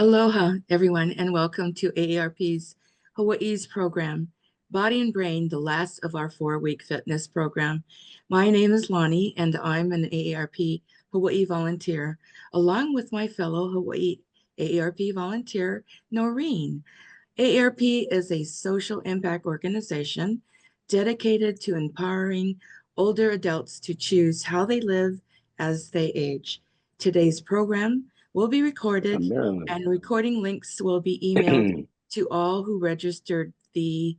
Aloha, everyone, and welcome to AARP's Hawaii's program, Body and Brain, the last of our 4-week fitness program. My name is Lonnie, and I'm an AARP Hawaii volunteer, along with my fellow Hawaii AARP volunteer, Noreen. AARP is a social impact organization dedicated to empowering older adults to choose how they live as they age. Today's program will be recorded, Maryland. and recording links will be emailed to all who registered all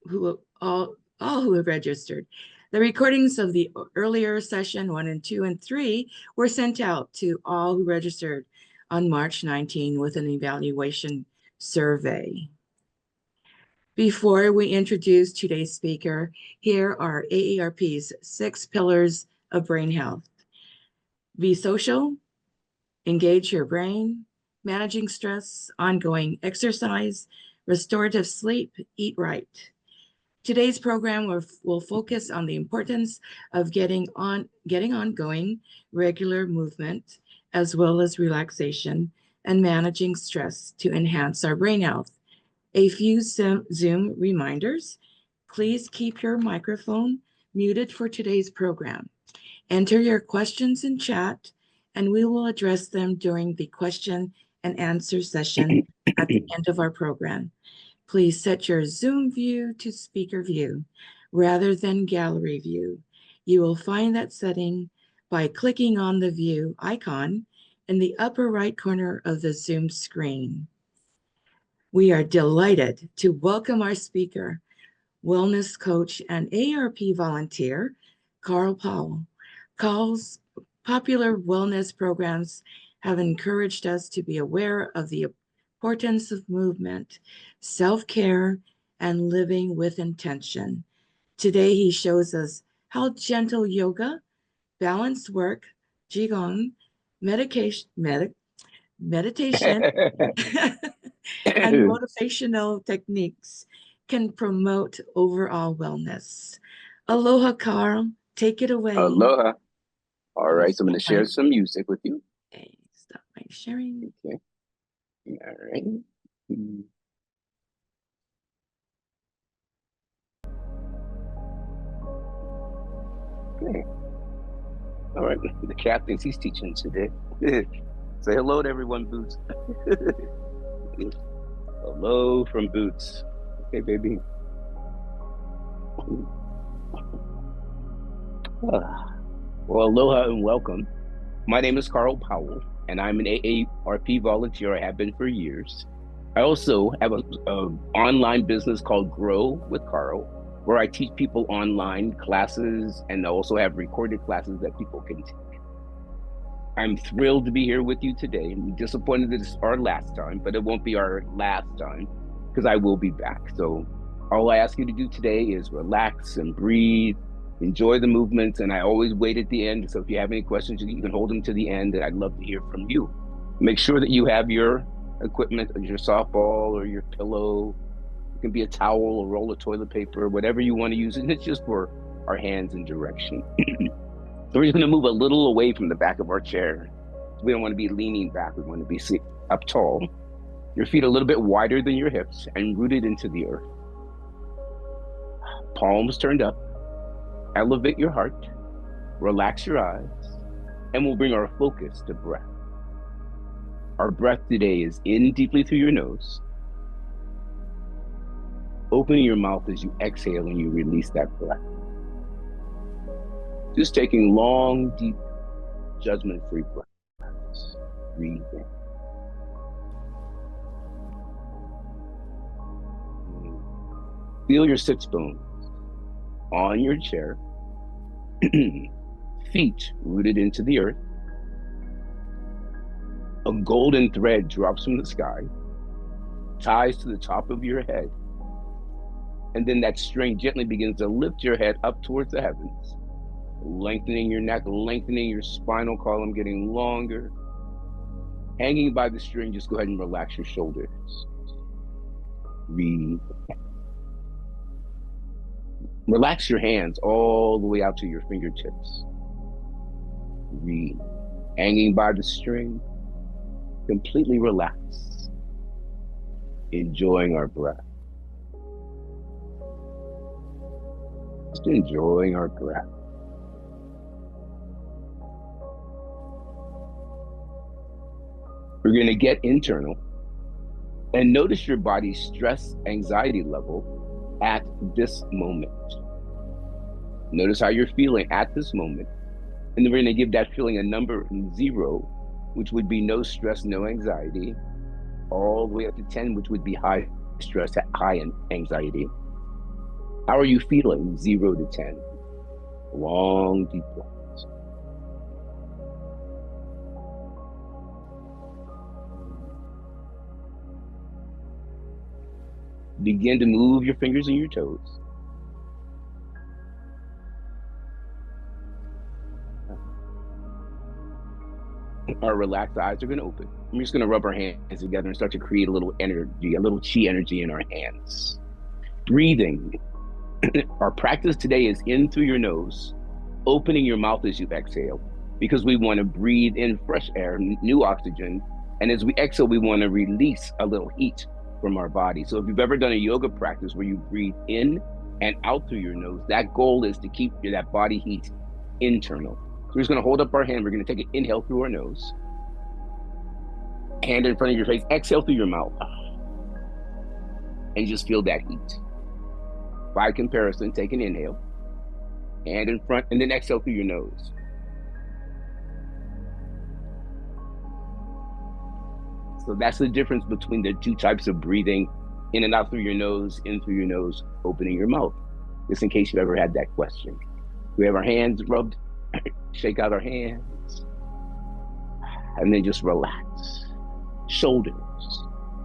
who have registered. The recordings of the earlier session 1 and 2 and 3 were sent out to all who registered on March 19 with an evaluation survey. Before we introduce today's speaker, here are AARP's 6 pillars of brain health. Be social, engage your brain, managing stress, ongoing exercise, restorative sleep, eat right. Today's program will focus on the importance of getting ongoing regular movement, as well as relaxation and managing stress to enhance our brain health. A few Zoom reminders. Please keep your microphone muted for today's program. Enter your questions in chat, and we will address them during the question and answer session at the end of our program. Please set your Zoom view to speaker view rather than gallery view. You will find that setting by clicking on the view icon in the upper right corner of the Zoom screen. We are delighted to welcome our speaker, wellness coach and AARP volunteer, Carl Powell. Carl's popular wellness programs have encouraged us to be aware of the importance of movement, self-care, and living with intention. Today, he shows us how gentle yoga, balanced work, qigong, meditation, and motivational techniques can promote overall wellness. Aloha, Carl. Take it away. Aloha. All right, so I'm going to share some music with you. Okay, stop my sharing. Okay. All right. Okay. All right, the cat thinks he's teaching today. Say hello to everyone, Boots. Hello from Boots. Okay, baby. Well, aloha and welcome. My name is Carl Powell, and I'm an AARP volunteer. I have been for years. I also have an online business called Grow with Carl, where I teach people online classes and also have recorded classes that people can take. I'm thrilled to be here with you today. I'm disappointed that it's our last time, but it won't be our last time because I will be back. So all I ask you to do today is relax and breathe, enjoy the movements, and I always wait at the end. So if you have any questions, you can hold them to the end, and I'd love to hear from you. Make sure that you have your equipment, your softball or your pillow. It can be a towel, a roll of toilet paper, whatever you want to use, and it's just for our hands and direction. So we're just going to move a little away from the back of our chair. We don't want to be leaning back. We want to be up tall. Your feet a little bit wider than your hips and rooted into the earth. Palms turned up. Elevate your heart. Relax your eyes. And we'll bring our focus to breath. Our breath today is in deeply through your nose. Opening your mouth as you exhale and you release that breath. Just taking long, deep, judgment-free breaths. Breathe in. Feel your sits bones on your chair. Feet rooted into the earth. A golden thread drops from the sky, ties to the top of your head, and then that string gently begins to lift your head up towards the heavens, lengthening your neck, lengthening your spinal column, getting longer. Hanging by the string, just go ahead and relax your shoulders. Breathe. Relax your hands all the way out to your fingertips. Breathe. Hanging by the string, completely relaxed, enjoying our breath. Just enjoying our breath. We're going to get internal and notice your body's stress, anxiety level at this moment. Notice how you're feeling at this moment. And then we're going to give that feeling a number from 0, which would be no stress, no anxiety, all the way up to 10, which would be high stress, high anxiety. How are you feeling? 0 to 10. Long, deep breaths. Begin to move your fingers and your toes. Our relaxed eyes are going to open. We're just going to rub our hands together and start to create a little energy, a little chi energy in our hands. Breathing. Our practice today is in through your nose, opening your mouth as you exhale, because we want to breathe in fresh air, new oxygen. And as we exhale, we want to release a little heat from our body. So if you've ever done a yoga practice where you breathe in and out through your nose, that goal is to keep that body heat internal. So we're just going to hold up our hand. We're going to take an inhale through our nose, hand in front of your face, exhale through your mouth, and just feel that heat. By comparison, take an inhale, hand in front, and then exhale through your nose. So that's the difference between the two types of breathing, in and out through your nose, in through your nose, opening your mouth. Just in case you ever had that question. We have our hands rubbed, shake out our hands, and then just relax. Shoulders.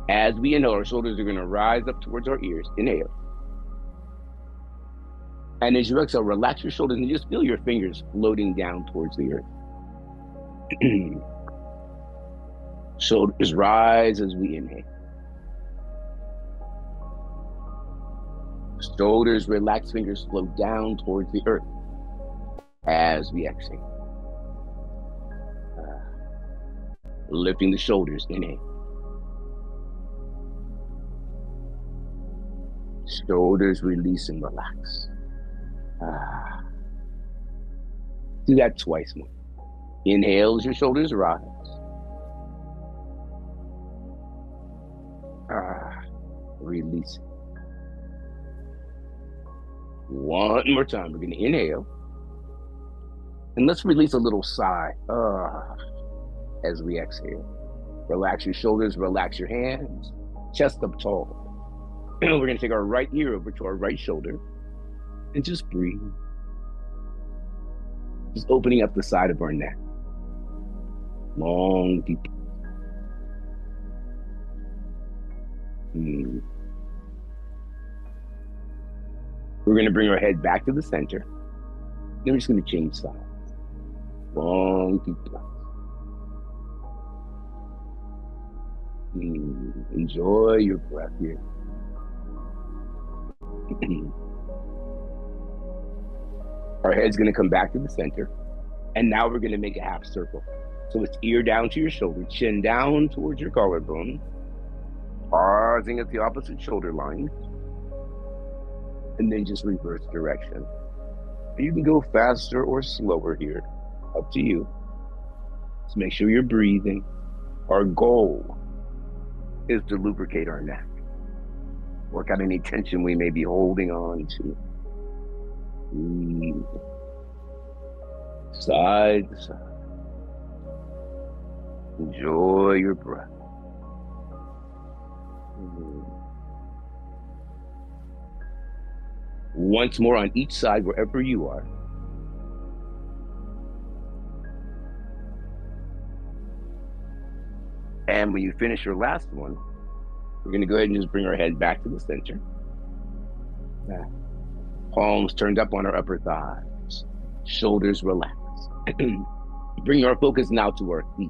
As we inhale, our shoulders are going to rise up towards our ears. Inhale. And as you exhale, relax your shoulders and just feel your fingers floating down towards the earth. Shoulders rise as we inhale. Shoulders relax, fingers float down towards the earth as we exhale. Lifting the shoulders, inhale. Shoulders release and relax. Do that twice more. Inhale as your shoulders rise. Release. One more time. We're going to inhale. And let's release a little sigh as we exhale. Relax your shoulders, relax your hands, chest up tall. We're going to take our right ear over to our right shoulder and just breathe. Just opening up the side of our neck. Long, deep. We're going to bring our head back to the center. Then we're just going to change sides. Long, deep breaths. Enjoy your breath here. Our head's going to come back to the center. And now we're going to make a half circle. So it's ear down to your shoulder, chin down towards your collarbone, pausing at the opposite shoulder line, and then just reverse direction. You can go faster or slower here, up to you. Just make sure you're breathing. Our goal is to lubricate our neck. Work out any tension we may be holding on to. Breathe. Side to side. Enjoy your breath. Once more on each side, wherever you are. And when you finish your last one, we're going to go ahead and just bring our head back to the center. Palms turned up on our upper thighs. Shoulders relaxed. Bring our focus now to our feet.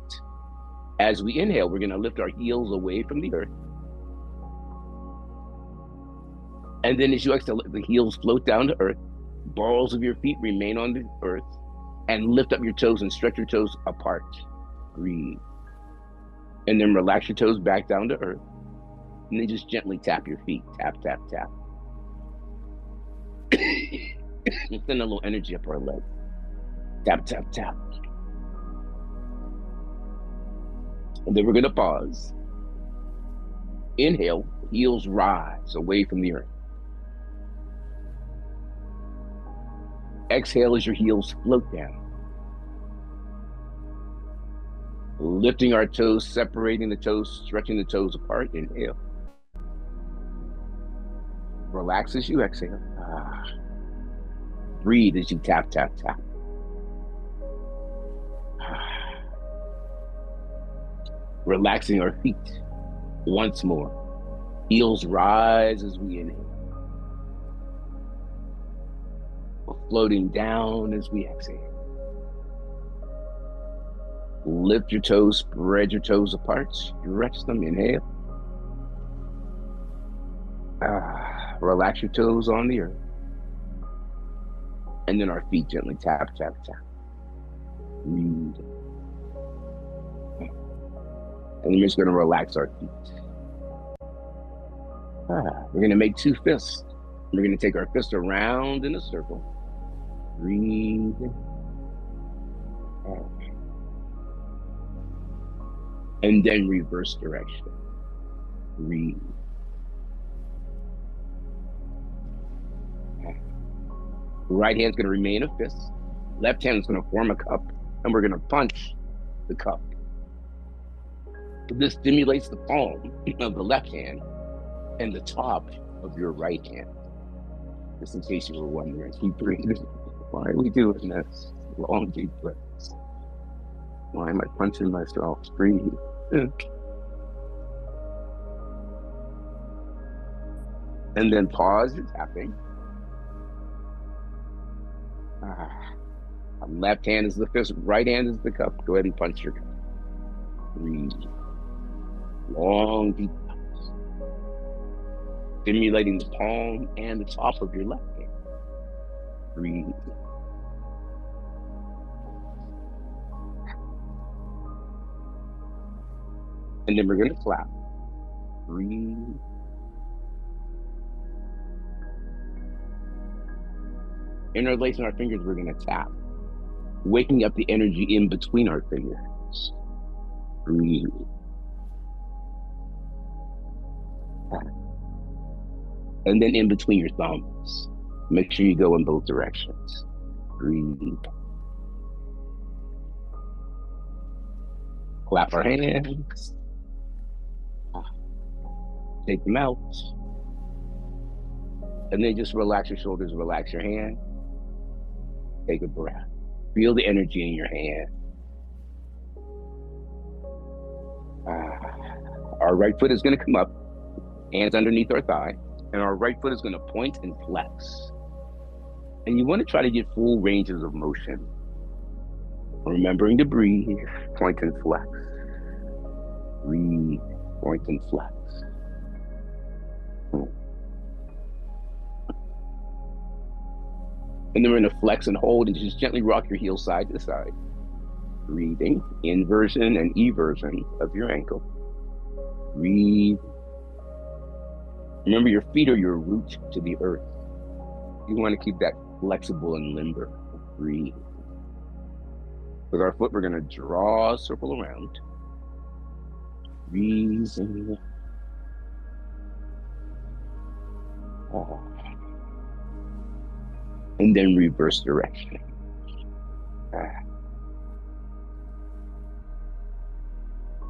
As we inhale, we're going to lift our heels away from the earth. And then as you exhale, let the heels float down to earth. Balls of your feet remain on the earth. And lift up your toes and stretch your toes apart. Breathe. And then relax your toes back down to earth. And then just gently tap your feet. Tap, tap, tap. Send a little energy up our leg. Tap, tap, tap. And then we're going to pause. Inhale, heels rise away from the earth. Exhale as your heels float down. Lifting our toes, separating the toes, stretching the toes apart. Inhale. Relax as you exhale. Breathe as you tap, tap, tap. Relaxing our feet once more. Heels rise as we inhale. Floating down as we exhale. Lift your toes, spread your toes apart, stretch them, inhale. Relax your toes on the earth. And then our feet gently tap, tap, tap. Breathe. And we're just going to relax our feet. We're going to make two fists. We're going to take our fist around in a circle. Breathe. And then reverse direction. Breathe. Right hand's going to remain a fist. Left hand is going to form a cup, and we're going to punch the cup. This stimulates the palm of the left hand and the top of your right hand. Just in case you were wondering, keep breathing. Why are we doing this? Long, deep breaths. Why am I punching myself? Breathe. And then pause your tapping. Left hand is the fist, right hand is the cup. Go ahead and punch your cup. Breathe. Long, deep breaths. Stimulating the palm and the top of your left hand. Breathe. And then we're going to clap. Breathe. Interlacing our fingers, we're going to tap. Waking up the energy in between our fingers. Breathe. And then in between your thumbs. Make sure you go in both directions. Breathe. Clap our hands. Take them out. And then just relax your shoulders, relax your hand. Take a breath. Feel the energy in your hand. Our right foot is going to come up, hands underneath our thigh, and our right foot is going to point and flex. And you want to try to get full ranges of motion. Remembering to breathe, point and flex. Breathe, point and flex. And then we're going to flex and hold and just gently rock your heel side to side. Breathing, inversion and eversion of your ankle. Breathe. Remember, your feet are your root to the earth. You want to keep that flexible and limber. Breathe. With our foot, we're going to draw a circle around. Breathing. And then reverse direction.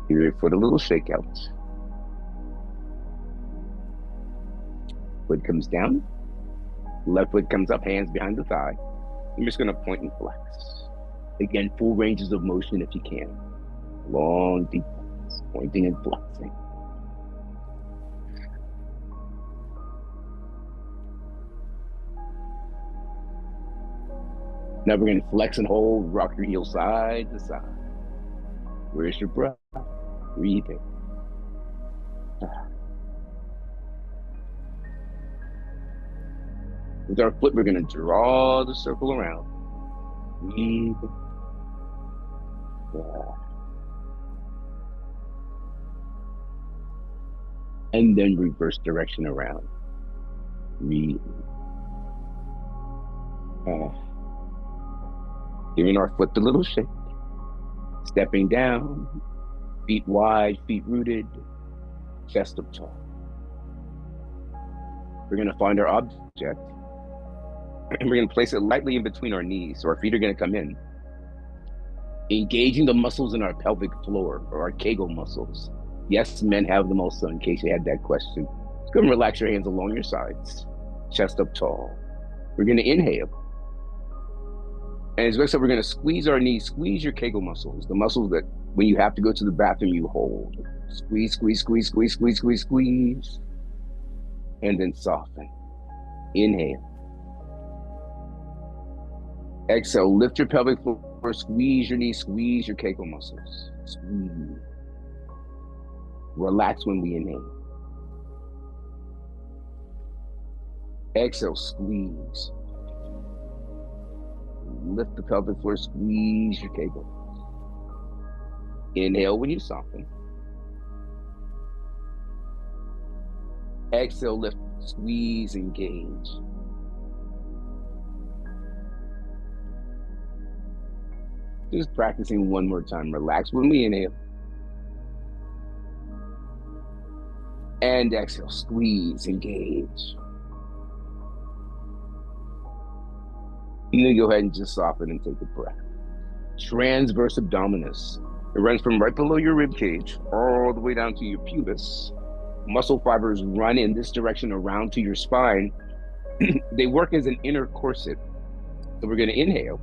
Give your foot a little shakeout. Foot comes down. Left foot comes up, hands behind the thigh. I'm just going to point and flex. Again, full ranges of motion if you can. Long, deep breaths, pointing and flexing. Now we're going to flex and hold, rock your heel side to side. Where's your breath? Breathe in. With our foot, we're going to draw the circle around. Breathe. and then reverse direction around. Uh, Giving our foot the little shake, stepping down, feet wide, feet rooted, chest up tall. We're going to find our object and we're going to place it lightly in between our knees. So our feet are going to come in, engaging the muscles in our pelvic floor or our Kegel muscles. Yes, men have them also, in case you had that question. Go and relax your hands along your sides, chest up tall. We're going to inhale. And as Rick said, we're going to squeeze our knees, squeeze your Kegel muscles, the muscles that when you have to go to the bathroom, you hold. Squeeze, squeeze, squeeze, squeeze, squeeze, squeeze, squeeze. And then soften. Inhale. Exhale, lift your pelvic floor, squeeze your knees, squeeze your Kegel muscles. Squeeze. Relax when we inhale. Exhale, squeeze. Lift the pelvic floor, squeeze your Kegel. Inhale when you soften. Exhale, lift, squeeze, engage. Just practicing one more time. Relax when we inhale. And exhale, squeeze, engage. And then go ahead and just soften and take a breath. Transverse abdominis. It runs from right below your rib cage all the way down to your pubis. Muscle fibers run in this direction around to your spine. They work as an inner corset. So we're going to inhale.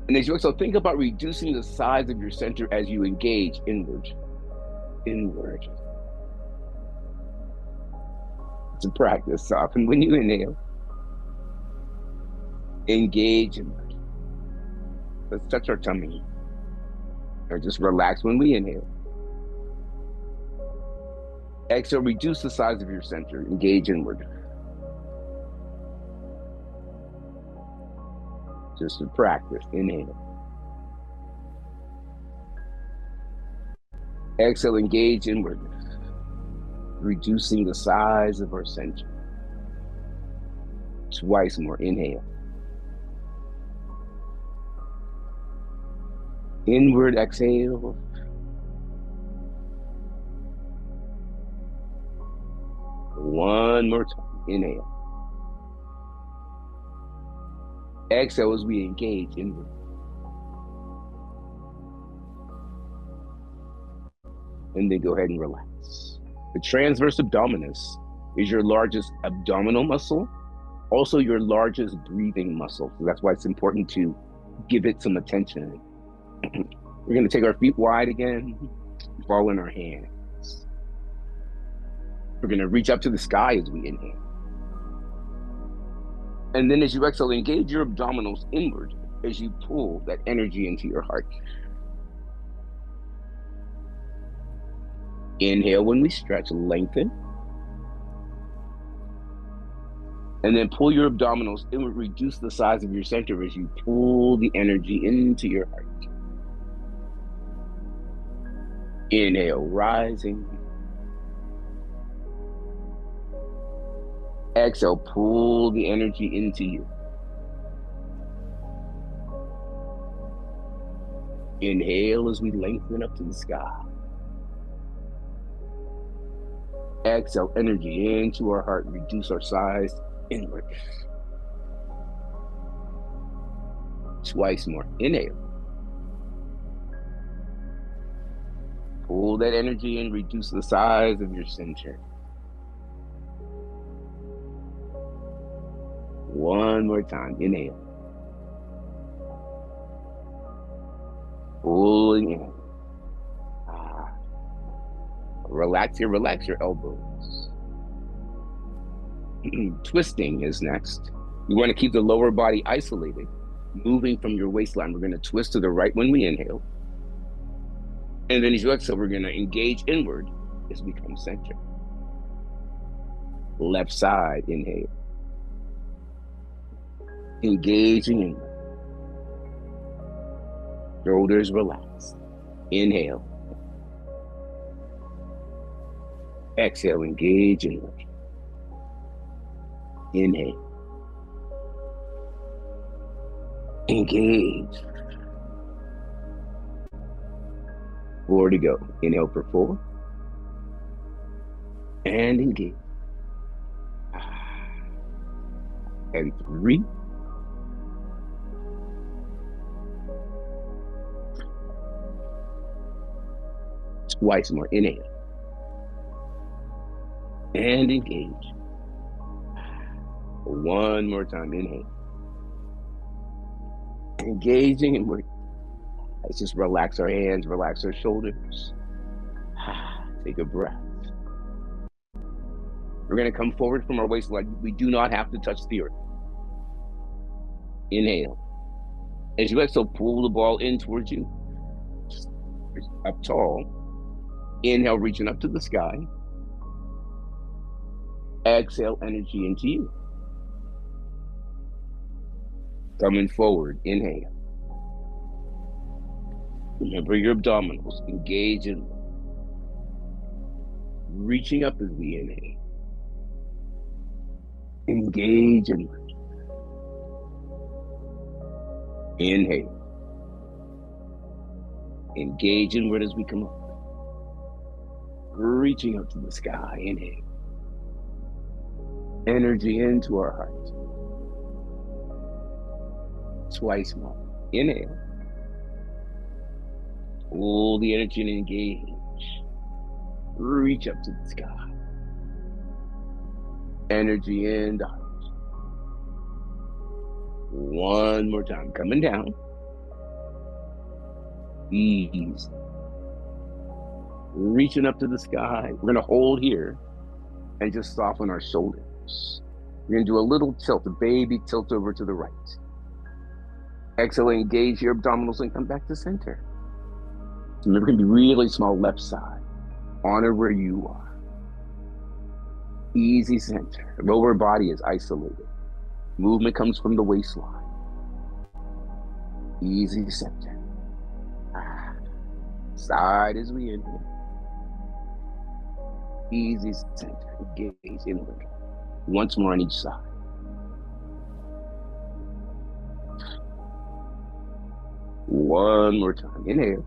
And as you exhale, think about reducing the size of your center as you engage inward. Inward. It's a practice. Soften when you inhale. Engage inward. Let's touch our tummy. Or just relax when we inhale. Exhale, reduce the size of your center. Engage inward. Just to practice. Inhale. Exhale, engage inward. Reducing the size of our center. Twice more. Inhale. Inward exhale. One more time. Inhale. Exhale as we engage inward. And then go ahead and relax. The transverse abdominis is your largest abdominal muscle, also your largest breathing muscle. So that's why it's important to give it some attention. We're going to take our feet wide again, ball in our hands. We're going to reach up to the sky as we inhale. And then as you exhale, engage your abdominals inward as you pull that energy into your heart. Inhale when we stretch, lengthen. And then pull your abdominals inward, reduce the size of your center as you pull the energy into your heart. Inhale, rising. Exhale, pull the energy into you. Inhale as we lengthen up to the sky. Exhale, energy into our heart, reduce our size inward. Twice more. Inhale. Pull that energy in, reduce the size of your center. One more time. Inhale. Pulling in. Relax your elbows. Twisting is next. You want to keep the lower body isolated, moving from your waistline. We're going to twist to the right when we inhale. And then as you exhale, we're going to engage inward as we come center. Left side, inhale. Engaging inward. Shoulders relaxed. Inhale. Exhale, engage and lift. Inhale. Engage. 4 to go. Inhale for 4. And engage. And 3. Twice more. Inhale. And engage. One more time. Inhale. Engaging, and let's just relax our hands, relax our shoulders. Take a breath. We're going to come forward from our waistline. We do not have to touch the earth. Inhale. As you exhale, pull the ball in towards you. Just up tall. Inhale, reaching up to the sky. Exhale, energy into you. Coming forward, inhale. Remember your abdominals, engage in reaching up as we inhale. Engage and lift. Inhale. Engage inward as we come up. Reaching up to the sky, inhale. Energy into our heart. Twice more. Inhale. Pull the energy and engage. Reach up to the sky. Energy in the heart. One more time. Coming down. Ease. Reaching up to the sky. We're going to hold here and just soften our shoulders. We're going to do a little tilt, a baby tilt over to the right. Exhale, engage your abdominals and come back to center. Remember, it can be really small left side. Honor where you are. Easy center. Lower body is isolated. Movement comes from the waistline. Easy center. Side as we inhale. Easy center. Engage inward. Once more on each side. One more time. Inhale.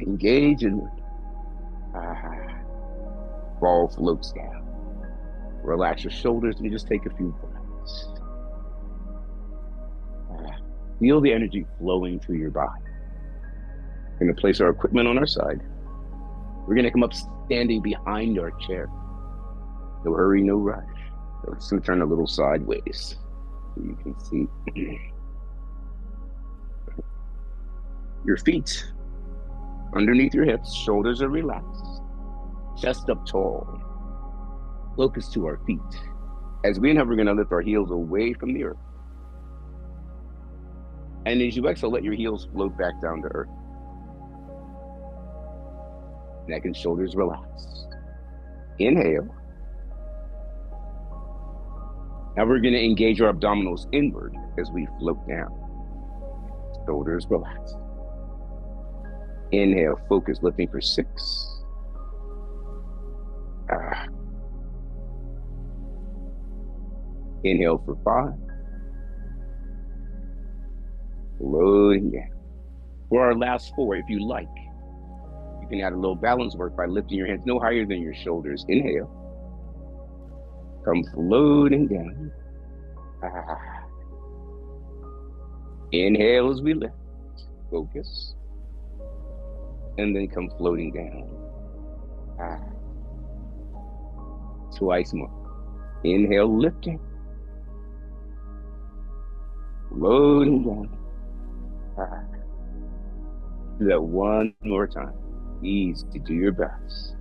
Engage inward. Ball floats down. Relax your shoulders and just take a few breaths. Feel the energy flowing through your body. We're going to place our equipment on our side. We're going to come up standing behind our chair. No hurry, no rush. So let's turn a little sideways so you can see. Your feet underneath your hips, shoulders are relaxed, chest up tall. Focus to our feet. As we inhale, we're going to lift our heels away from the earth. And as you exhale, let your heels float back down to earth. Neck and shoulders relaxed. Inhale. Now we're going to engage our abdominals inward as we float down. Shoulders relaxed. Inhale, focus, lifting for 6. Inhale for 5. Floating down. For our last 4, if you like, you can add a little balance work by lifting your hands no higher than your shoulders. Inhale. Come floating down. Inhale as we lift. Focus. And then come floating down. Twice more. Inhale, lifting. Floating down. Do that one more time. Easy to do your best.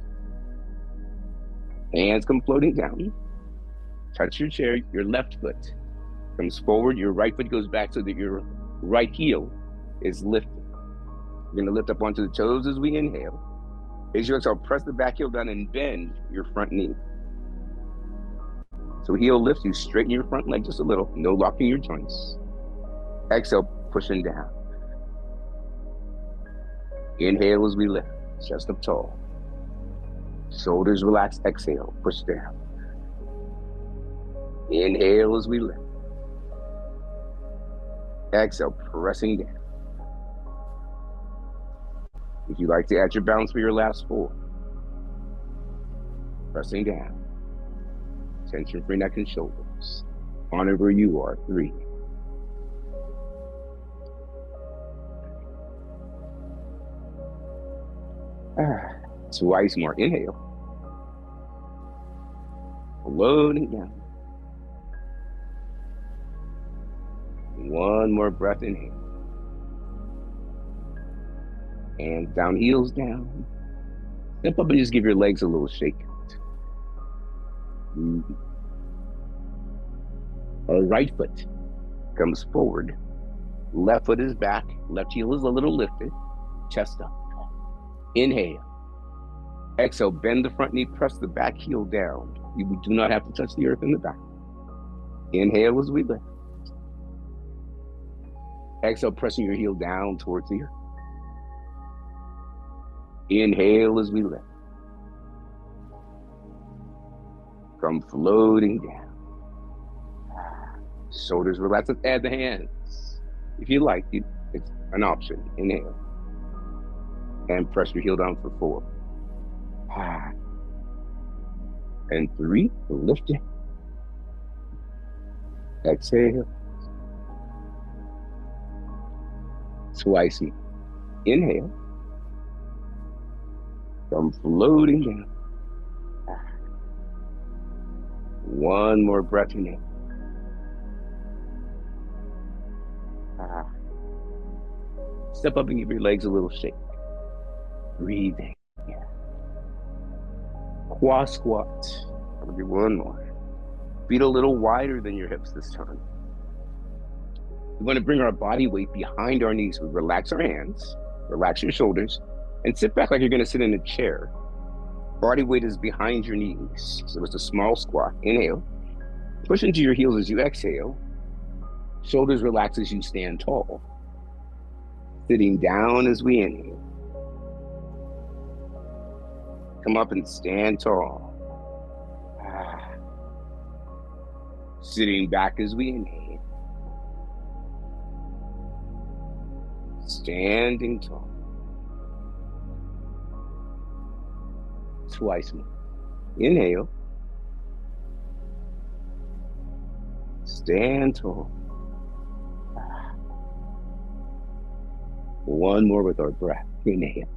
Hands come floating down. Touch your chair. Your left foot comes forward. Your right foot goes back so that your right heel is lifted. You're going to lift up onto the toes as we inhale. As you exhale, press the back heel down and bend your front knee. So heel lifts, you straighten your front leg just a little. No locking your joints. Exhale, pushing down. Inhale as we lift, chest up tall. Shoulders relax. Exhale. Push down. Inhale as we lift. Exhale, pressing down. If you'd like to add your balance for your last 4. Pressing down. Tension-free neck and shoulders. Honor where you are. 3. Twice more. Inhale. Loading down. One more breath. Inhale. Hands down, heels down. Step up and just give your legs a little shake. Our right foot comes forward. Left foot is back. Left heel is a little lifted. Chest up. Inhale. Exhale, bend the front knee, press the back heel down. You do not have to touch the earth in the back. Inhale as we lift. Exhale, pressing your heel down towards the earth. Inhale as we lift. Come floating down. Shoulders relax. Let's add the hands. If you like, it's an option. Inhale. And press your heel down for 4. And 3. Lift it. Exhale. Twice. Inhale. Come floating down. One more breath. Inhale. Step up and give your legs a little shake. Breathing. Quad squat. I'll do one more. Feet a little wider than your hips this time. We want to bring our body weight behind our knees. We relax our hands, relax your shoulders, and sit back like you're going to sit in a chair. Body weight is behind your knees. So it's a small squat. Inhale. Push into your heels as you exhale. Shoulders relax as you stand tall. Sitting down as we inhale. Come up and stand tall. Sitting back as we inhale. Standing tall. Twice more. Inhale. Stand tall. One more with our breath. Inhale.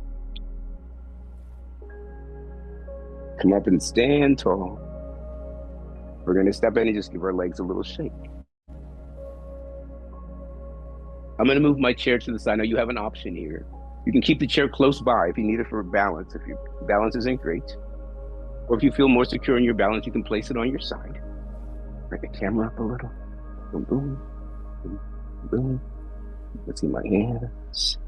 Come up and stand tall. We're going to step in and just give our legs a little shake. I'm going to move my chair to the side. Now you have an option here. You can keep the chair close by if you need it for balance, if your balance isn't great. Or if you feel more secure in your balance, you can place it on your side. Bring the camera up a little. Boom, boom, boom, boom. Let's see my hands.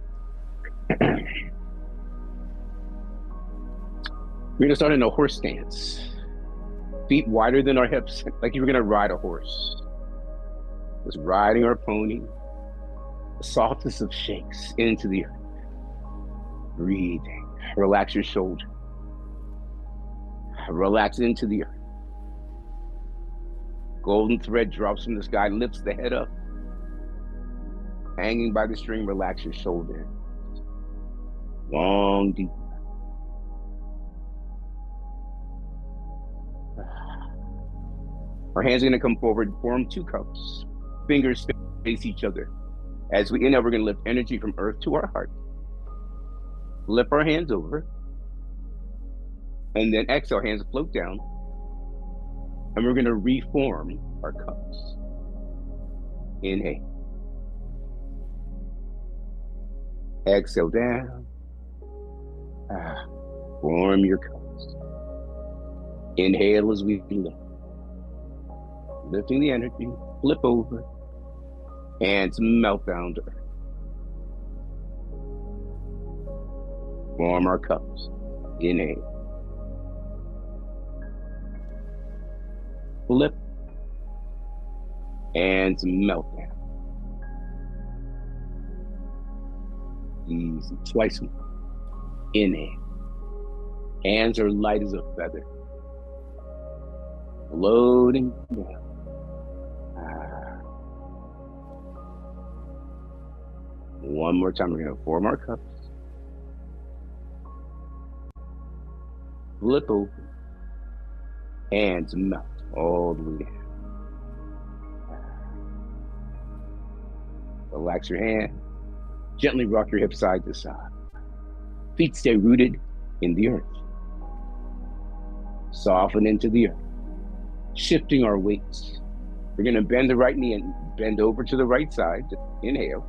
We're going to start in a horse stance. Feet wider than our hips, like you were going to ride a horse. Just riding our pony. The softest of shakes into the earth. Breathing. Relax your shoulder. Relax into the earth. Golden thread drops from the sky, lifts the head up. Hanging by the string, relax your shoulder. Long, deep. Our hands are going to come forward, form 2 cups. Fingers face each other. As we inhale, we're going to lift energy from earth to our heart. Lift our hands over. And then exhale, hands float down. And we're going to reform our cups. Inhale. Exhale down. Form your cups. Inhale as we lift. Lifting the energy, flip over, and melt down to earth. Form our cups. Inhale. Flip, and melt down. Easy. Twice more. Inhale. Hands are light as a feather. Floating down. One more time, we're going to form our cups. Flip over. Hands melt all the way down. Relax your hand. Gently rock your hips side to side. Feet stay rooted in the earth. Soften into the earth. Shifting our weights. We're going to bend the right knee and bend over to the right side. Inhale.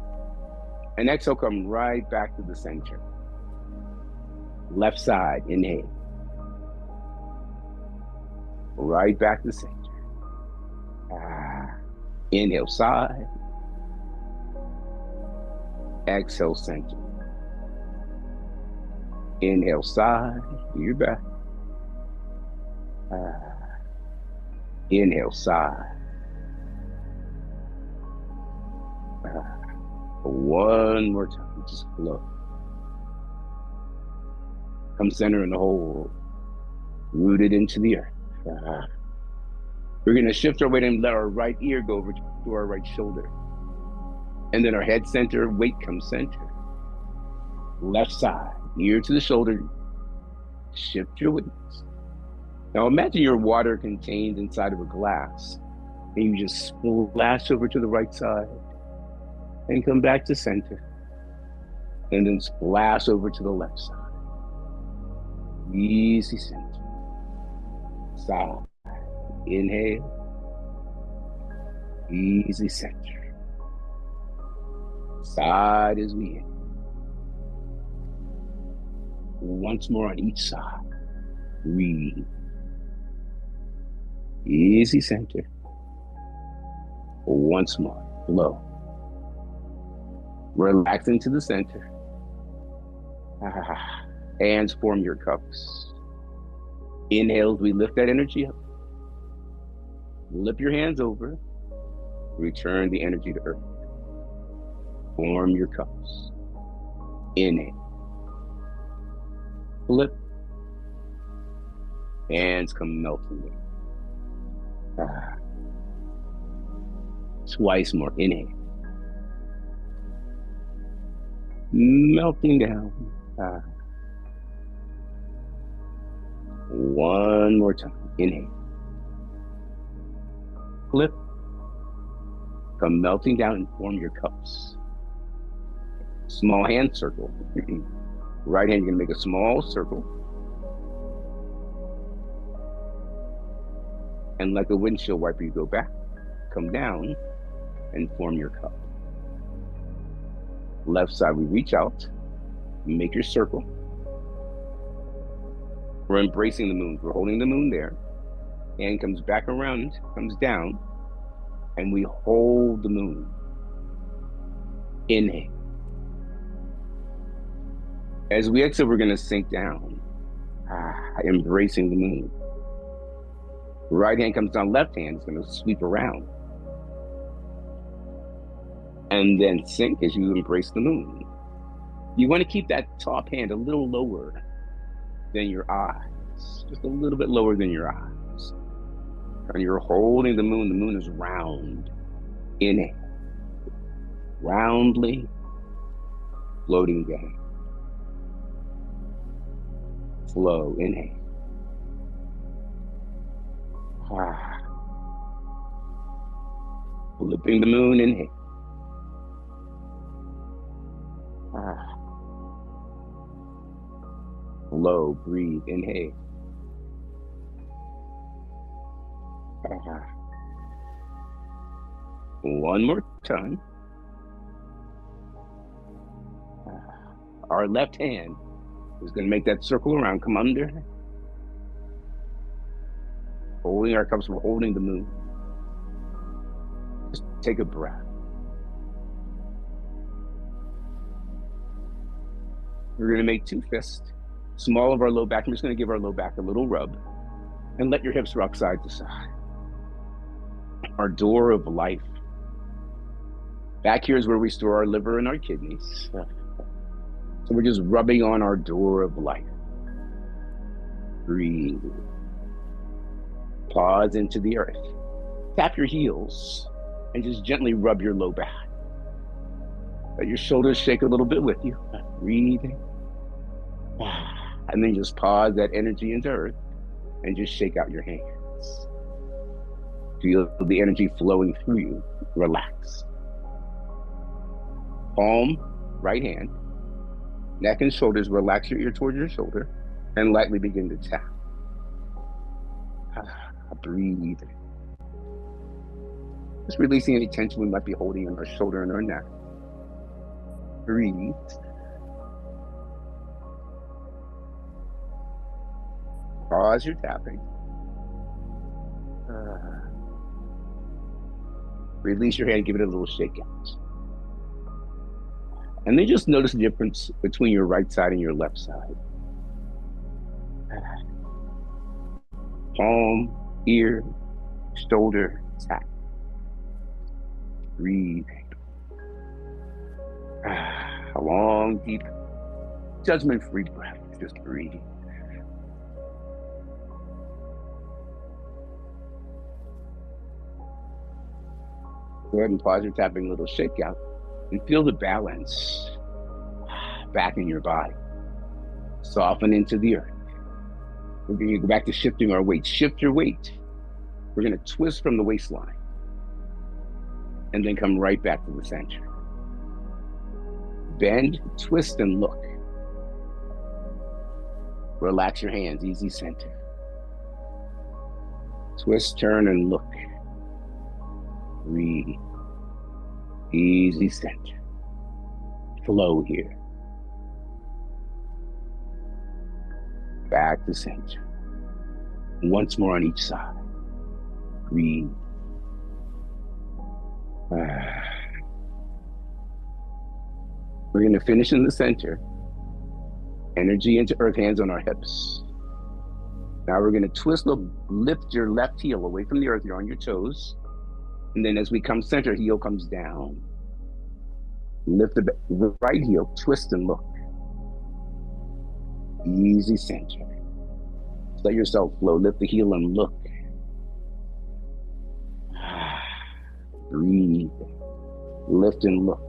And exhale, come right back to the center. Left side, inhale. Right back to center. Inhale, side. Exhale, center. Inhale, side. Do your back. Inhale, side. One more time, just flow. Come center in the hole, rooted into the earth. We're going to shift our weight and let our right ear go over to our right shoulder. And then our head center, weight comes center. Left side, ear to the shoulder. Shift your weights. Now imagine your water contained inside of a glass. And you just splash over to the right side. And come back to center. And then splash over to the left side. Easy center. Side. Inhale. Easy center. Side as we inhale. Once more on each side. Breathe. Easy center. Once more. Flow. Relax into the center. Hands form your cups. Inhale, we lift that energy up. Flip your hands over. Return the energy to earth. Form your cups. Inhale. Flip. Hands come melting there. Twice more. Inhale. Melting down. One more time. Inhale. Flip. Come melting down and form your cups. Small hand circle. Right hand, you're going to make a small circle. And like a windshield wiper, you go back, come down, and form your cup. Left side, we reach out, make your circle. We're embracing the moon. We're holding the moon there. Hand comes back around, comes down, and we hold the moon. Inhale. As we exhale, we're going to sink down, embracing the moon. Right hand comes down, left hand is going to sweep around. And then sink as you embrace the moon. You want to keep that top hand a little lower than your eyes, just a little bit lower than your eyes. And you're holding the moon is round. Inhale. Roundly floating down. Flow, inhale. Flipping the moon, inhale. Flow, breathe, inhale. One more time. Our left hand is going to make that circle around, come under. Holding our cups, we're holding the moon. Just take a breath. We're going to make two fists, small of our low back. I'm just going to give our low back a little rub and let your hips rock side to side. Our door of life. Back here is where we store our liver and our kidneys. So we're just rubbing on our door of life. Breathe. Pause into the earth. Tap your heels and just gently rub your low back. Let your shoulders shake a little bit with you. Breathing. And then just pause that energy into earth and just shake out your hands. Feel the energy flowing through you. Relax. Palm, right hand, neck and shoulders. Relax your ear towards your shoulder and lightly begin to tap. Breathe. Just releasing any tension we might be holding in our shoulder and our neck. Breathe. Pause your tapping. Release your hand, give it a little shake out. And then just notice the difference between your right side and your left side. Palm, ear, shoulder, tap. Breathe. A long, deep, judgment-free breath. Just breathe. Go ahead and pause your tapping, a little shake out, and feel the balance back in your body. Soften into the earth. We're going to go back to shifting our weight. Shift your weight. We're going to twist from the waistline and then come right back to the center. Bend, twist, and look. Relax your hands, easy center. Twist, turn, and look. Breathe. Easy center. Flow here. Back to center. Once more on each side. Breathe. We're going to finish in the center. Energy into earth, hands on our hips. Now we're going to twist, lift your left heel away from the earth. You're on your toes. And then as we come center, heel comes down. Lift the right heel, twist and look. Easy center. Let yourself flow. Lift the heel and look. Breathe. Lift and look.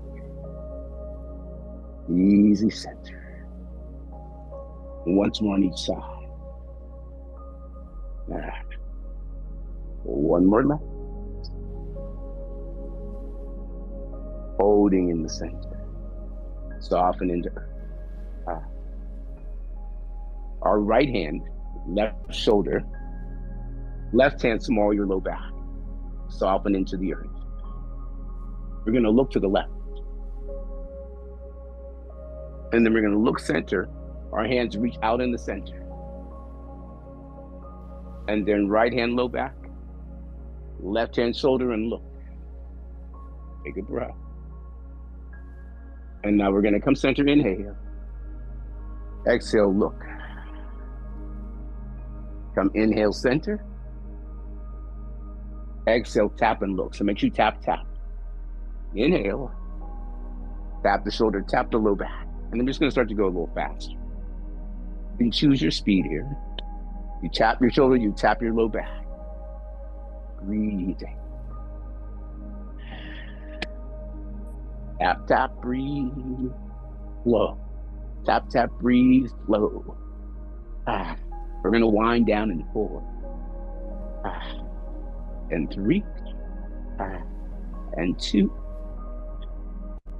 Easy center. Once more on each side. One more left. Holding in the center. Soften into earth. Our right hand, left shoulder, left hand, small your low back. Soften into the earth. We're going to look to the left. And then we're going to look center. Our hands reach out in the center. And then right hand low back. Left hand shoulder and look. Take a breath. And now we're going to come center, inhale. Exhale, look. Come inhale, center. Exhale, tap and look. So make sure you tap, tap. Inhale. Tap the shoulder, tap the low back. And then we're just going to start to go a little faster. You can choose your speed here. You tap your shoulder, you tap your low back. Breathing. Tap, tap, breathe, flow. Tap, tap, breathe, flow. We're going to wind down in 4. And 3. And 2.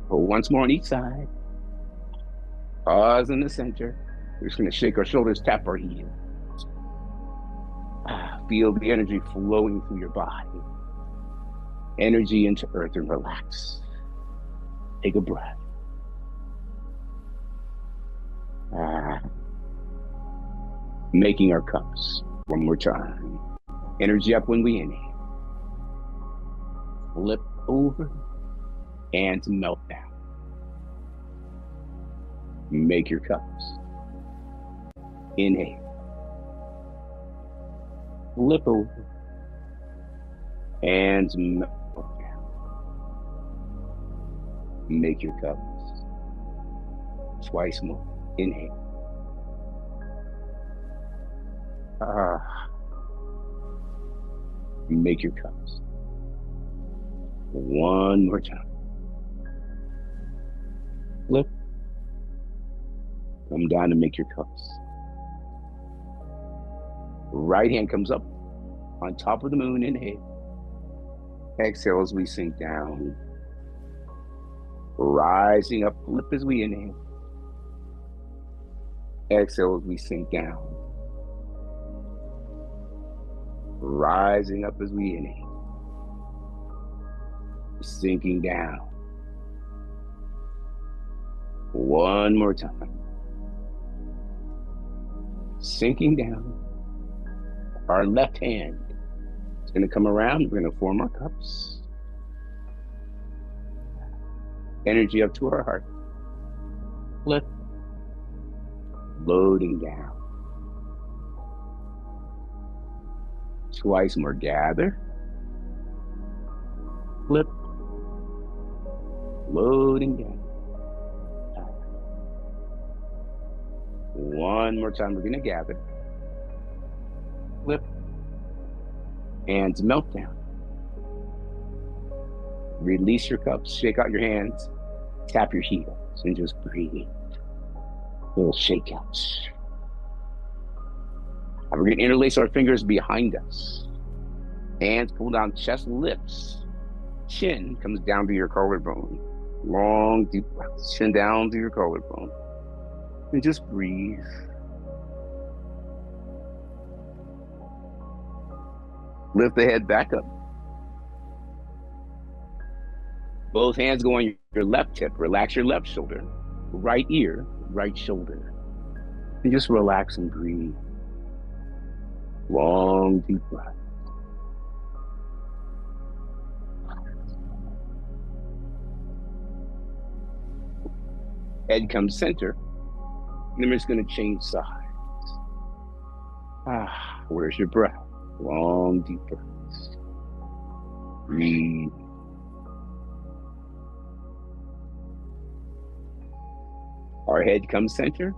Once more on each side. Pause in the center. We're just going to shake our shoulders, tap our heels. Feel the energy flowing through your body. Energy into earth and relax. Take a breath. Making our cups. One more time. Energy up when we inhale. Flip over and melt down. Make your cups. Inhale. Flip over and melt down. Make your cups. Twice more. Inhale. Make your cups. One more time. Flip. Come down and make your cups. Right hand comes up on top of the moon. Inhale. Exhale as we sink down. Rising up, flip as we inhale. Exhale as we sink down. Rising up as we inhale. Sinking down. One more time. Sinking down. Our left hand is going to come around. We're going to form our cups. Energy up to our heart. Flip. Loading down. Twice more. Gather. Flip. Loading down. One more time. We're going to gather. Flip. Hands melt down. Release your cups. Shake out your hands. Tap your heels and just breathe. Little shakeouts. And we're going to interlace our fingers behind us. Hands pull down, chest lifts. Chin comes down to your collarbone. Long, deep breaths. Chin down to your collarbone. And just breathe. Lift the head back up. Both hands go on your left hip. Relax your left shoulder. Right ear, right shoulder. And just relax and breathe. Long, deep breath. Head comes center. And then we're just going to change sides. Where's your breath? Long, deep breaths. Breathe. Our head comes center.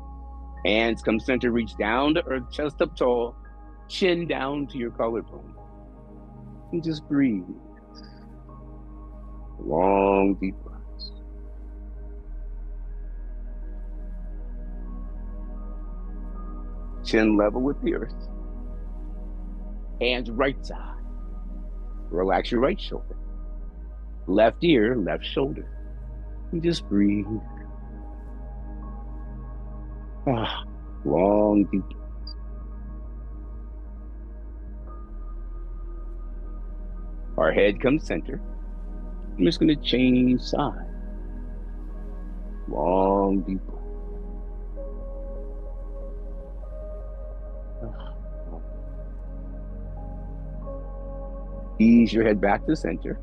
Hands come center. Reach down to earth, chest up tall. Chin down to your collarbone. And just breathe. Long, deep breaths. Chin level with the earth. Hands right side. Relax your right shoulder. Left ear, left shoulder. And just breathe. Long, deep breaths. Our head comes center. I'm just going to change side. Long, deep breath. Ease your head back to center.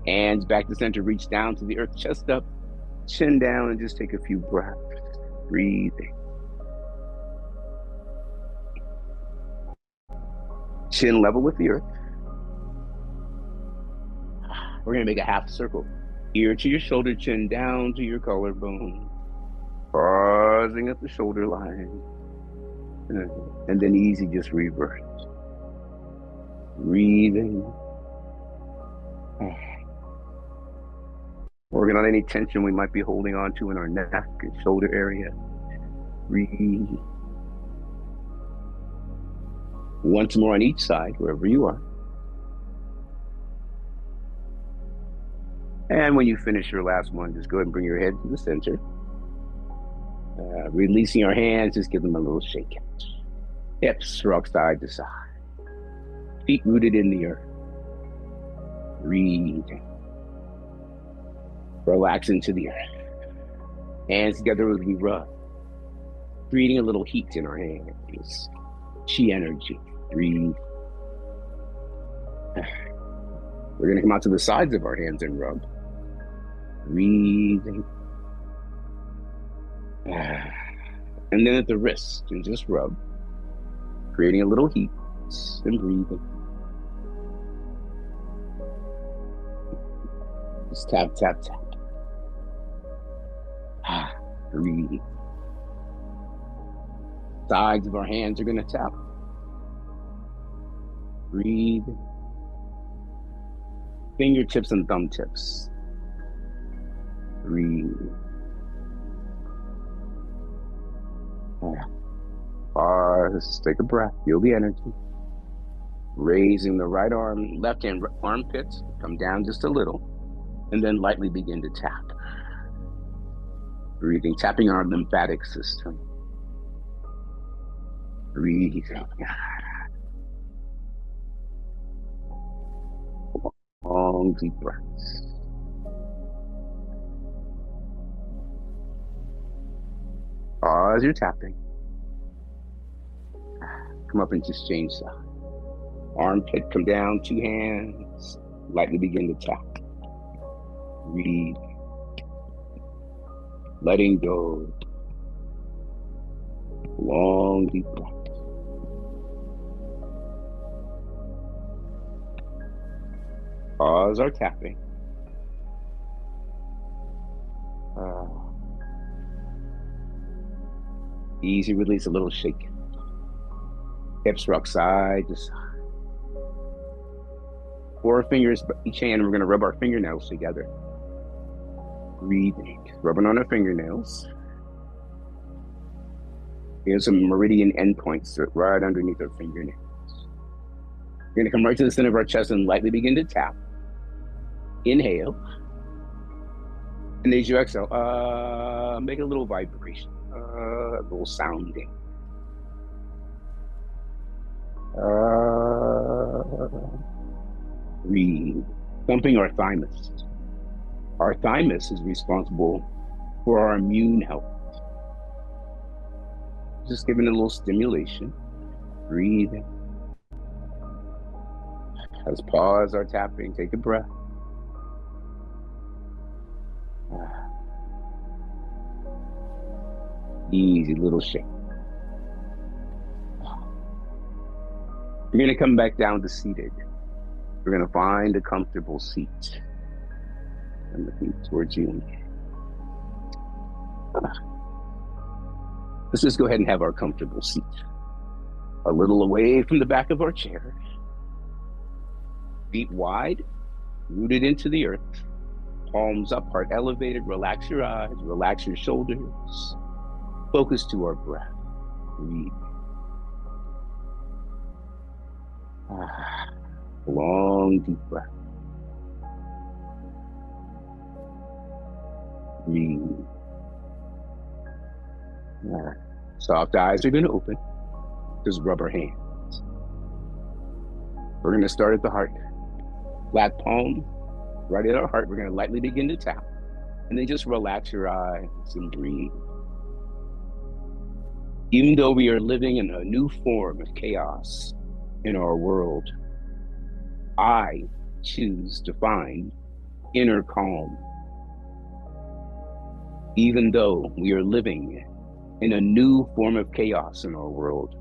Hands back to center. Reach down to the earth, chest up, chin down, and just take a few breaths. Breathing. Chin level with the earth. We're going to make a half circle. Ear to your shoulder, chin down to your collarbone. Pausing at the shoulder line. And then easy, just reverse. Breathing. Working on any tension we might be holding on to in our neck and shoulder area. Breathe. Once more on each side, wherever you are. And when you finish your last one, just go ahead and bring your head to the center. Releasing your hands, just give them a little shake out. Hips rock side to side. Feet rooted in the earth. Breathe. Relax into the earth. Hands together as we rub. Creating a little heat in our hands. Chi energy. Breathe. We're going to come out to the sides of our hands and rub. Breathing. And then at the wrist, and just rub. Creating a little heat and breathing. Just tap, tap, tap. Breathe. Sides of our hands are going to tap. Breathe. Fingertips and thumb tips. Breathe. Pause. Take a breath. Feel the energy. Raising the right arm, left hand armpit, come down just a little, and then lightly begin to tap. Breathing, tapping our lymphatic system. Breathing. Long, deep breaths. Pause your tapping. Come up and just change side. Armpit, come down, 2 hands. Lightly begin to tap. Breathe. Letting go. Long, deep breath. Pause our tapping. Easy release, a little shake. Hips rock side to side. 4 fingers each hand. We're going to rub our fingernails together. Breathing, rubbing on our fingernails. Here's some meridian endpoints right underneath our fingernails. We're going to come right to the center of our chest and lightly begin to tap. Inhale. And as you exhale, make a little vibration, a little sounding. Breathe. Thumping our thymus. Our thymus is responsible for our immune health. Just giving it a little stimulation. Breathe. Let's pause our tapping. Take a breath. Easy little shake. You're going to come back down to seated. We're going to find a comfortable seat. I'm looking towards you. Let's just go ahead and have our comfortable seat. A little away from the back of our chair. Feet wide, rooted into the earth. Palms up, heart elevated. Relax your eyes, relax your shoulders. Focus to our breath. Breathe. Long, deep breath. Breathe. Soft eyes are going to open. Just rub our hands. We're going to start at the heart. Flat palm, right at our heart. We're going to lightly begin to tap. And then just relax your eyes and breathe. Even though we are living in a new form of chaos in our world, I choose to find inner calm. Even though we are living in a new form of chaos in our world,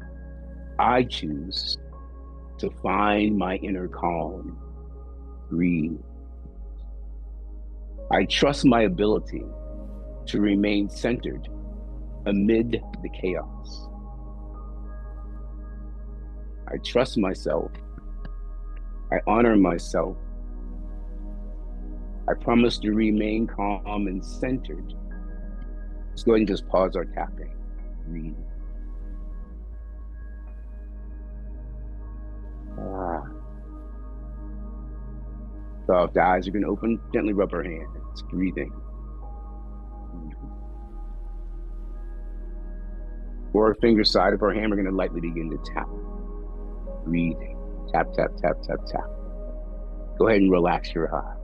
I choose to find my inner calm. Breathe. I trust my ability to remain centered amid the chaos. I trust myself. I honor myself. I promise to remain calm and centered. Let's go ahead and just pause our tapping. Breathe. Soft eyes are going to open. Gently rub our hands. Breathing. 4 fingers side of our hand. We're going to lightly begin to tap. Breathing. Tap, tap, tap, tap, tap. Go ahead and relax your eyes.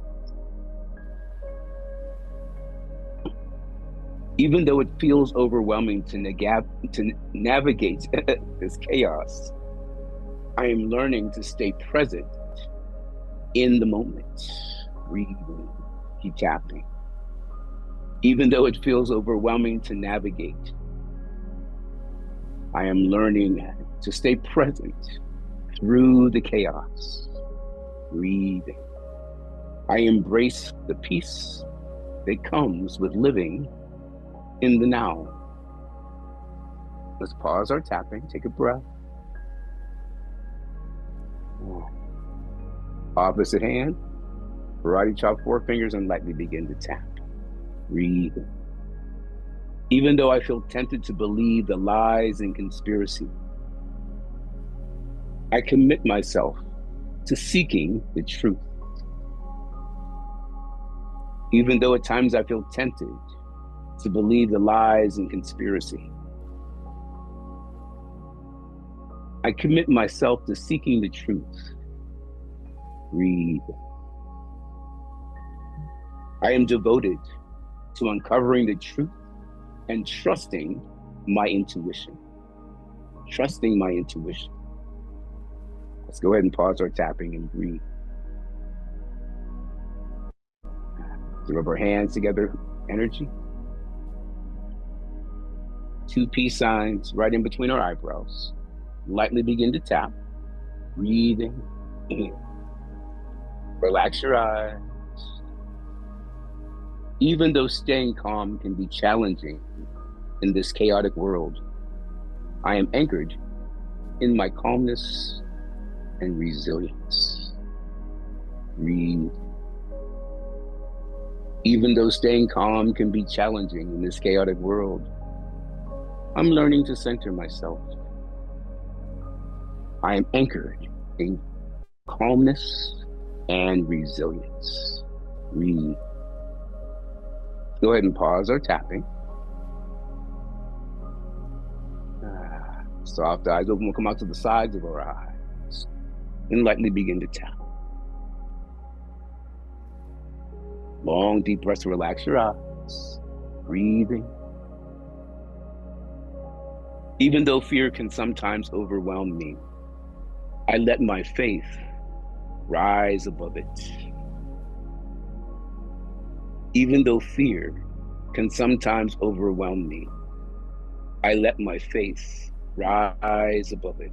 Even though it feels overwhelming to navigate this chaos, I am learning to stay present in the moment. Breathing, keep tapping. Even though it feels overwhelming to navigate, I am learning to stay present through the chaos. Breathing. I embrace the peace that comes with living in the now. Let's pause our tapping, take a breath. Opposite hand, karate chop 4 fingers and lightly begin to tap. Breathe. Even though I feel tempted to believe the lies and conspiracy, I commit myself to seeking the truth. Even though at times I feel tempted to believe the lies and conspiracy, I commit myself to seeking the truth. Breathe. I am devoted to uncovering the truth and trusting my intuition. Trusting my intuition. Let's go ahead and pause our tapping and breathe. To rub our hands together, energy. 2 peace signs right in between our eyebrows. Lightly begin to tap. Breathing in. Relax your eyes. Even though staying calm can be challenging in this chaotic world, I am anchored in my calmness and resilience. Breathe. Even though staying calm can be challenging in this chaotic world, I'm learning to center myself. I am anchored in calmness and resilience. Breathe. Go ahead and pause our tapping. Soft eyes open will come out to the sides of our eyes and lightly begin to tap. Long, deep breaths to relax your eyes. Breathing. Even though fear can sometimes overwhelm me, I let my faith rise above it. Even though fear can sometimes overwhelm me, I let my faith rise above it.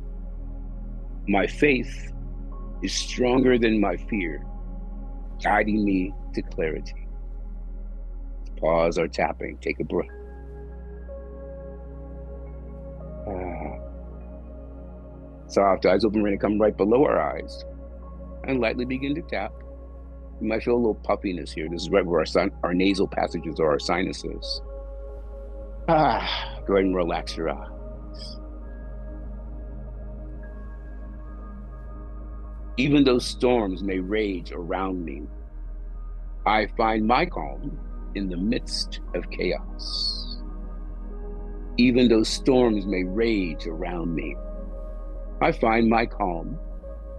My faith is stronger than my fear, guiding me to clarity. Pause our tapping, take a breath. Soft eyes open, we're gonna come right below our eyes and lightly begin to tap. You might feel a little puffiness here. This is right where our nasal passages are, our sinuses. Go ahead and relax your eyes. Even though storms may rage around me, I find my calm in the midst of chaos. Even though storms may rage around me, I find my calm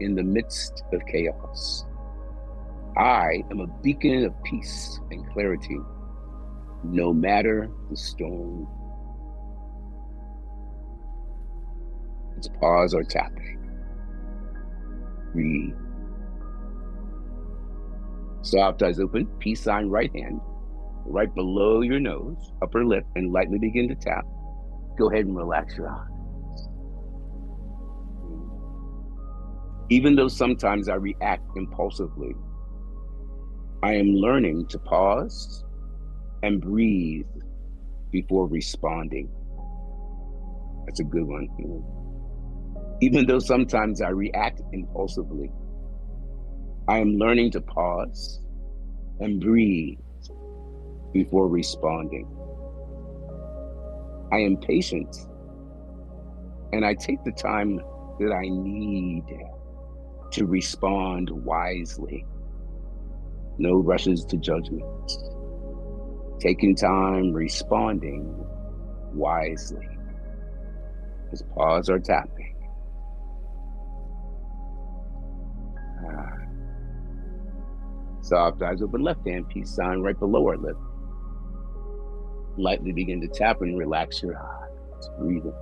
in the midst of chaos. I am a beacon of peace and clarity, no matter the storm. Let's pause our tapping. Breathe. Soft eyes open, peace sign right hand, right below your nose, upper lip, and lightly begin to tap. Go ahead and relax your eyes. Even though sometimes I react impulsively, I am learning to pause and breathe before responding. That's a good one. Even though sometimes I react impulsively, I am learning to pause and breathe before responding. I am patient and I take the time that I need to respond wisely. No rushes to judgment. Taking time, responding wisely. Let's pause our tapping. Soft eyes open, left hand, peace sign right below our lip. Lightly begin to tap and relax your eyes. Breathing.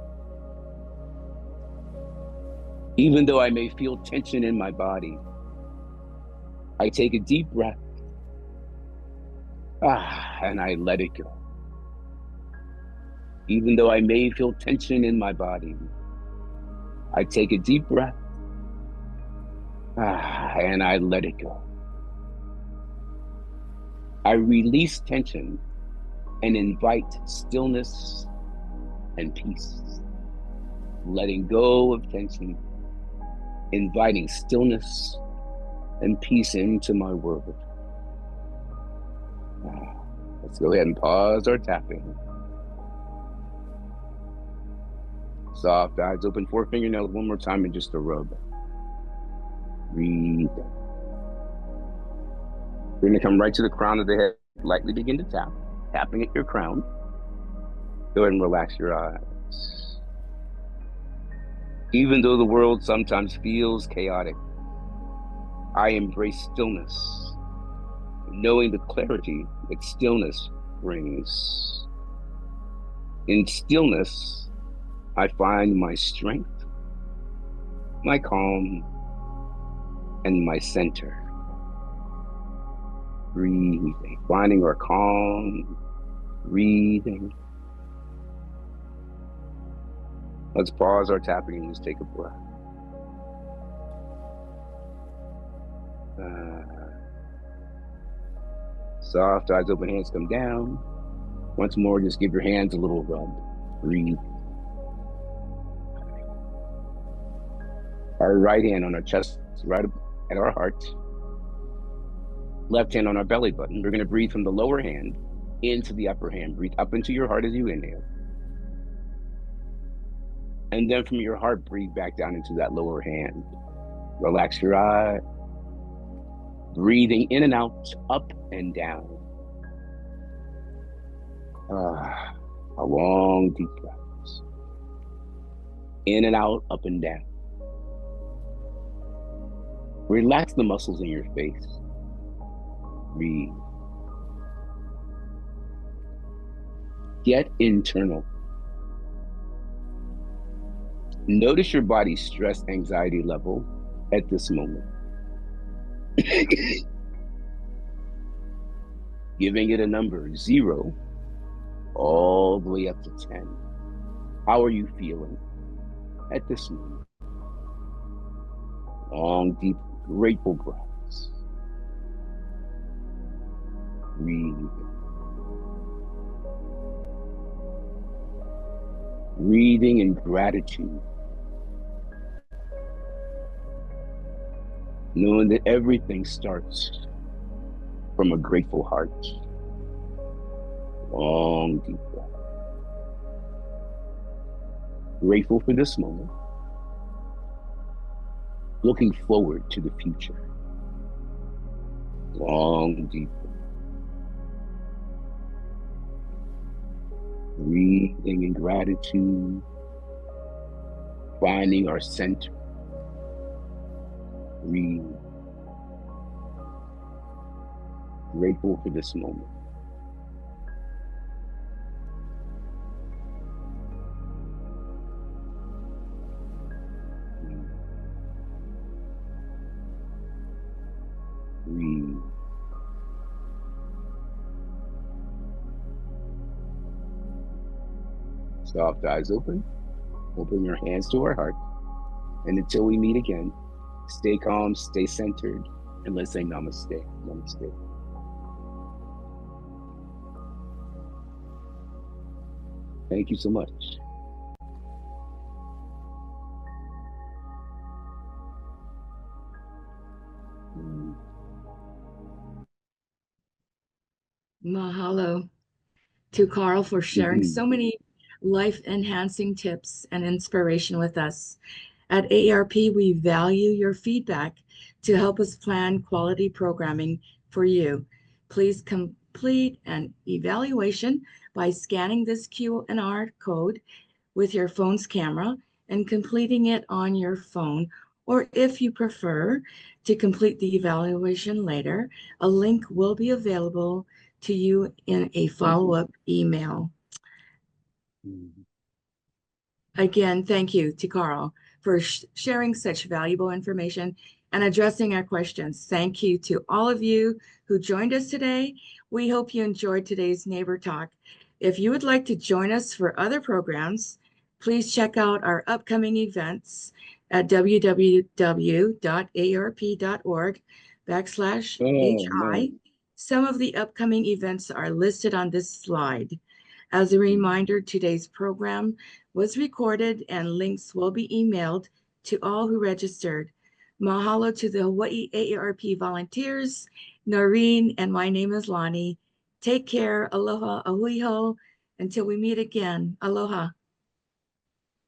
Even though I may feel tension in my body, I take a deep breath. And I let it go. Even though I may feel tension in my body, I take a deep breath. And I let it go. I release tension and invite stillness and peace. Letting go of tension inviting stillness and peace into my world. Let's go ahead and pause our tapping. Soft eyes open, 4 fingernails one more time, and just a rub. Breathe. You're gonna come right to the crown of the head. Lightly begin to tap, tapping at your crown. Go ahead and relax your eyes. Even though the world sometimes feels chaotic, I embrace stillness, knowing the clarity that stillness brings. In stillness, I find my strength, my calm, and my center. Breathing, finding our calm, breathing. Let's pause our tapping and just take a breath. Soft eyes open, hands come down. Once more, just give your hands a little rub. Breathe. Our right hand on our chest, right at our heart. Left hand on our belly button. We're going to breathe from the lower hand into the upper hand. Breathe up into your heart as you inhale. And then from your heart, breathe back down into that lower hand. Relax your eye. Breathing in and out, up and down. A long, deep breath. In and out, up and down. Relax the muscles in your face. Breathe. Get internal. Notice your body's stress, anxiety level at this moment. Giving it a number, 0, all the way up to 10. How are you feeling at this moment? Long, deep, grateful breaths. Breathe. Breathing in gratitude. Knowing that everything starts from a grateful heart. Long, deep breath. Grateful for this moment. Looking forward to the future. Long, deep breath. Breathing in gratitude. Finding our center. Breathe. Grateful for this moment. Breathe. Soft eyes open. Open your hands to our heart. And until we meet again, stay calm, stay centered, and let's say namaste. Namaste. Thank you so much. Mahalo to Carl for sharing so many life-enhancing tips and inspiration with us. At AARP, we value your feedback to help us plan quality programming for you. Please complete an evaluation by scanning this QR code with your phone's camera and completing it on your phone, or if you prefer to complete the evaluation later, a link will be available to you in a follow-up email. Again, thank you to Carl for sharing such valuable information and addressing our questions. Thank you to all of you who joined us today. We hope you enjoyed today's Neighbor Talk. If you would like to join us for other programs, please check out our upcoming events at www.aarp.org/HI. Some of the upcoming events are listed on this slide. As a reminder, today's program was recorded and links will be emailed to all who registered. Mahalo to the Hawaii AARP volunteers, Noreen, and my name is Lonnie. Take care. Aloha, ahui ho. Until we meet again. Aloha.